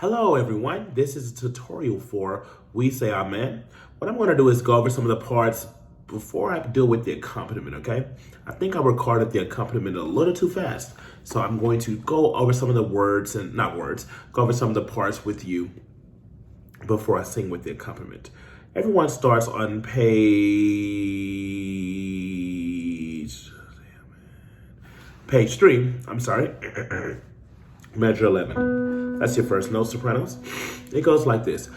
Hello everyone, this is a tutorial for We Say Amen. What I'm going to do is go over some of the parts before I deal with the accompaniment, okay? I think I recorded the accompaniment a little too fast, so I'm going to go over some of the words, and not words, go over some of the parts with you before I sing with the accompaniment. Everyone starts on page 3, I'm sorry, measure 11. That's your first note, sopranos. It goes like this.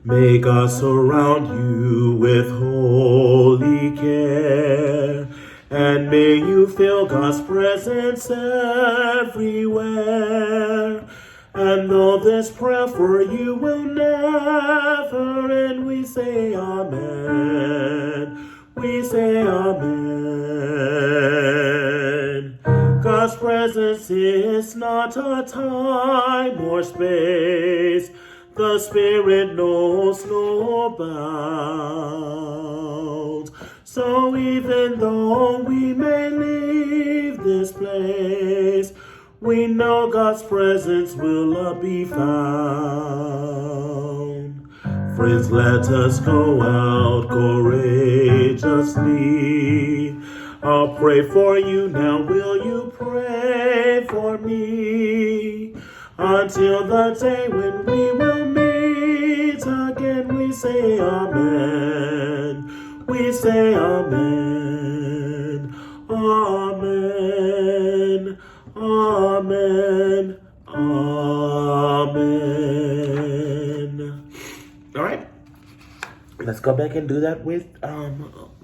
May God surround you with holy care, and may you feel God's presence everywhere. And though this prayer for you will never end, we say amen. We say amen. God's presence is not a time or space. The Spirit knows no bounds. So even though we may leave this place, we know God's presence will be found. Friends, let us go out courageously. I'll pray for you now. Will you pray for me? Until the day when we will meet again, we say amen. We say amen. Amen. Amen. Amen. All right. Let's go back and do that with,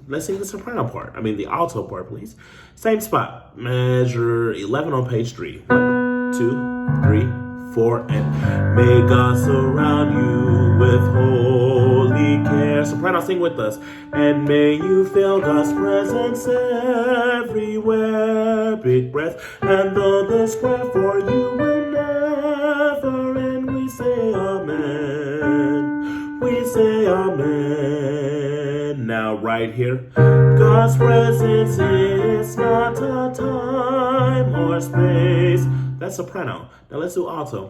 let's sing the soprano part. The alto part, please. Same spot. Measure 11 on page 3. 1, 2, 3, 4, and may God surround you with holy care. Soprano, sing with us. And may you feel God's presence everywhere. Big breath. And though this prayer for you will never end, we say amen. We say amen. Now right here. God's presence is not a time or space. That's soprano. Now let's do alto.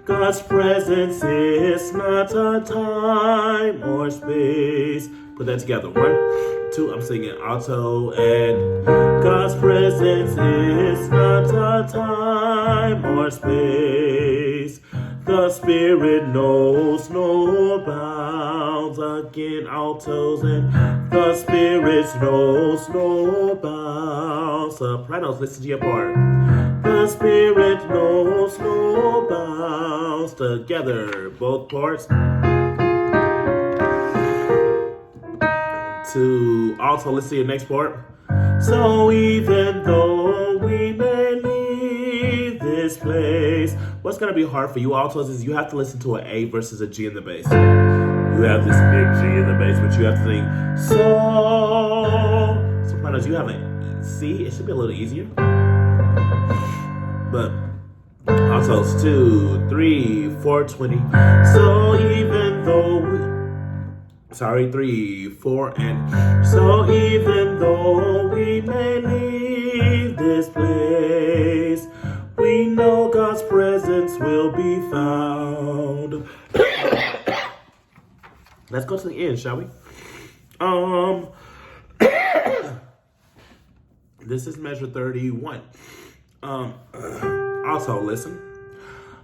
God's presence is not a time or space. Put that together. 1, 2, I'm singing alto, and God's presence is not a time or space. The Spirit knows no bounds. Again, altos, and the Spirit knows no bounds. Sopranos, listen to your part. The Spirit knows no bounds. Together, both parts. To alto, let's see the next part. So even though we may leave this place, what's going to be hard for you altos is you have to listen to an A versus a G in the bass. You have this big G in the bass, but you have to think, so. Sopranos, you have a C. It should be a little easier. But altos, 2, 3, 4, 20. So even though 3, 4, and so even though we may leave this place, we know God's presence will be found. Let's go to the end, shall we? This is measure 31. Also, listen.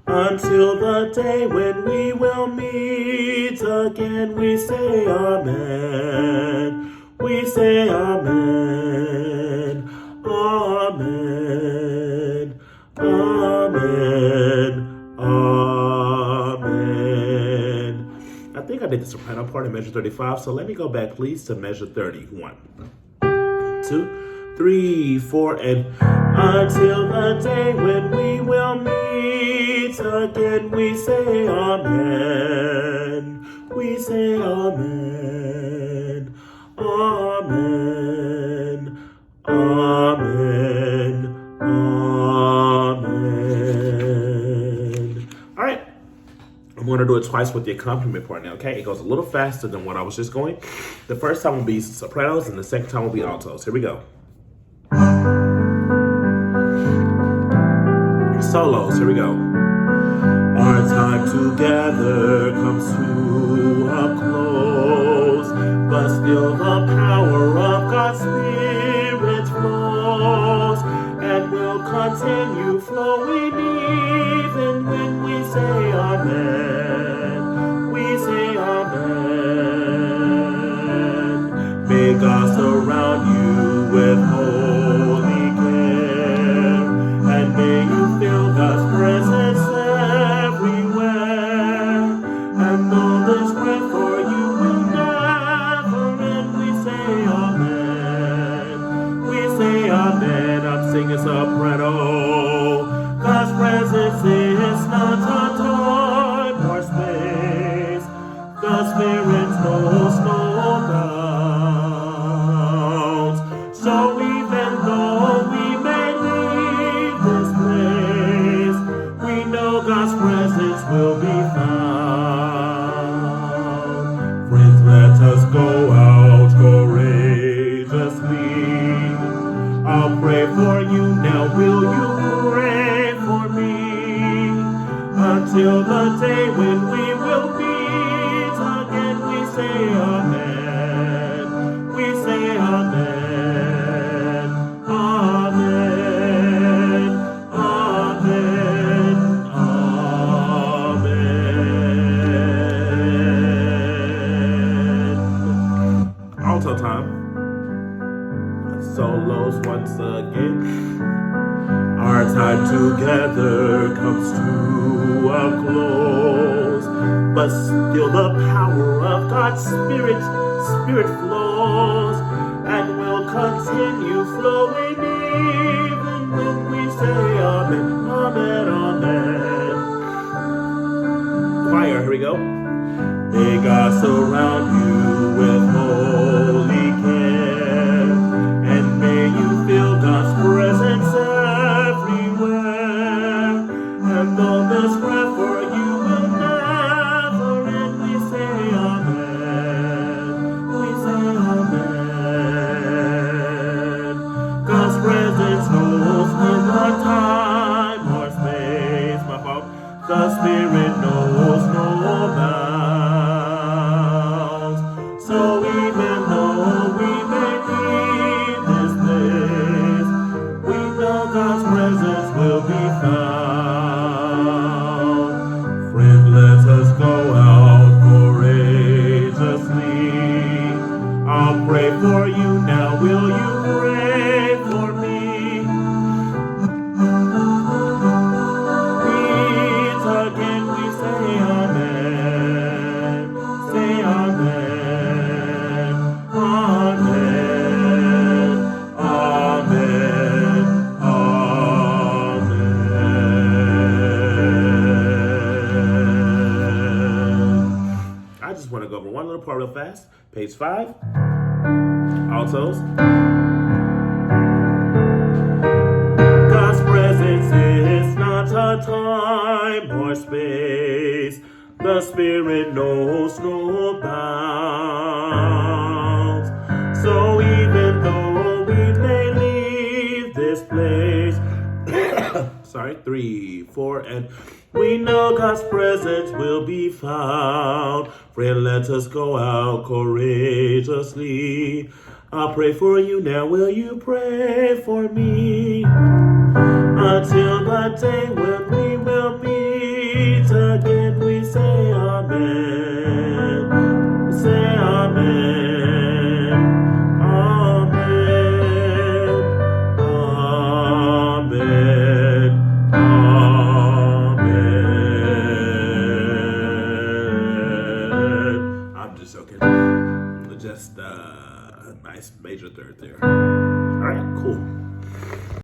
Until the day when we will meet again, we say amen. We say amen. Amen. Amen. Amen. I think I did the soprano part in measure 35, so let me go back, please, to measure 30. 1, 2, 3, 4, and until the day when we will meet again, we say amen. We say amen. Amen. Amen. Amen. All right. I'm going to do it twice with the accompaniment part now, okay? It goes a little faster than what I was just going. The first time will be sopranos, and the second time will be altos. Here we go. Solos, here we go. Our time together comes to a close, but still the power of God's Spirit flows and will continue flowing even when we say amen. We say amen. May God surround you with holy care, and may you feel God's presence everywhere. And though the strength for you will never end, we say amen. We say amen. I'm singing soprano. God's presence is not a time or space. The Spirit knows no bounds. So even though we may leave this place, we know God's presence will be found. Friends, let us go out courageously. I'll pray for you now. Will you pray for me? Until the day when we will meet again, we say amen. We say amen. Amen. Amen. Amen. Alto time. Solos once again. Our time together comes to a close, but still the power of God's Spirit flows and will continue flowing even when we say amen, amen, amen. Choir, here we go. May God surround you with holy care, and may you feel God's presence everywhere. And though this prayer for you will never end, we say amen. We say amen. God's presence knows neither time or space. My fault. The Spirit knows no bounds. So even though we may leave this place, we know God's presence will be found. Friend, let us go out courageously. I'll pray for you now. Will you pray for me? Meet again, we say amen. Say amen. Amen. Amen. Amen. I just want to go over one little part real fast. Page 5. Altos. God's presence is not a time or space. The Spirit knows no bounds. So even though we may leave this place, sorry, 3, 4, and we know God's presence will be found. Friend, let us go out courageously. I'll pray for you now. Will you pray for me? Until the day when we will meet again, we say amen. We say amen. Amen. Amen. Amen. I'm just joking. Just nice major third there. All right, cool.